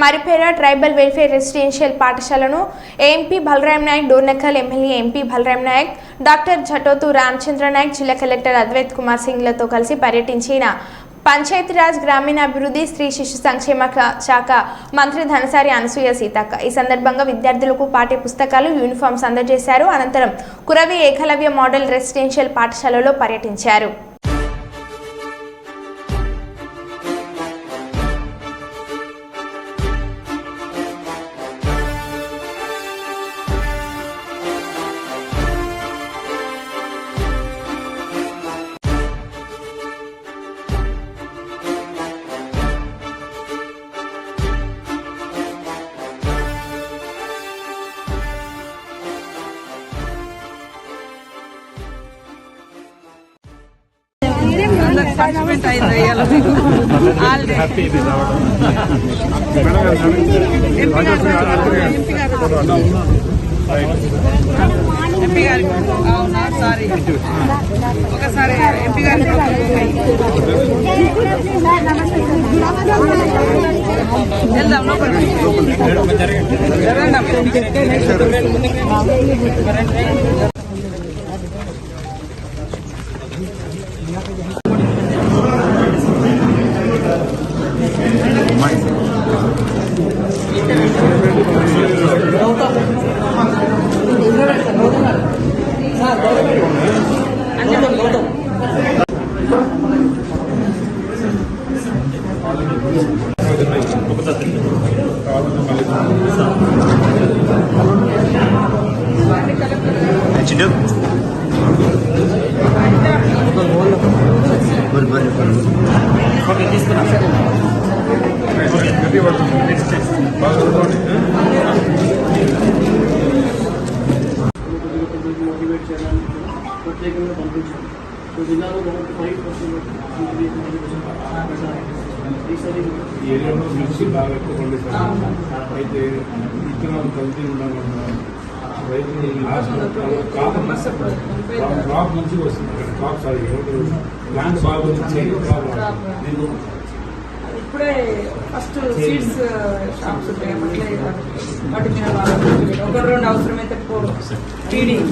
మరిపేర tribal welfare residential పాఠశాలను MP Balram Naik, Dornakal MLA MP Balram Naik, doctor Jatothu Ramachandra Naik, జిల్లా collector Advait Kumar సింగ్లతో కలిసి పర్యటించిన పంచాయతీరాజ్ గ్రామీణాభివృద్ధి స్త్రీ శిశు సంక్షేమ శాఖ మంత్రి ధనసారి అనసూయ సీతక్క ఈ సందర్భంగా విద్యార్థులకు పాఠ్య పుస్తకాలు, యూనిఫామ్స్ అందజేశారు. అనంతరం కురవి ఏకలవ్య మోడల్ రెసిడెన్షియల్ పాఠశాలలో పర్యటించారు. ఎంపీ గారికి సారీ ఒకసారి ఎంపీ గారికి ప్రత్యేకంగా పంపించారు. సో జిల్లాలో 5% ఈ ఏరియాలో మిర్చి బాగా ఎక్కువ పండిస్తారు. అయితే విత్తనాలు కల్తీ ఉండడం రైతులు క్రాప్ మంచిగా వస్తుంది. క్రాప్ సారీ ప్లాంట్ బాగా ఇప్పుడే ఫస్ట్ సీడ్స్ షాప్స్ ఉంటాయి. వాటి మీద ఒక 2 అవసరమైతే ఫీడింగ్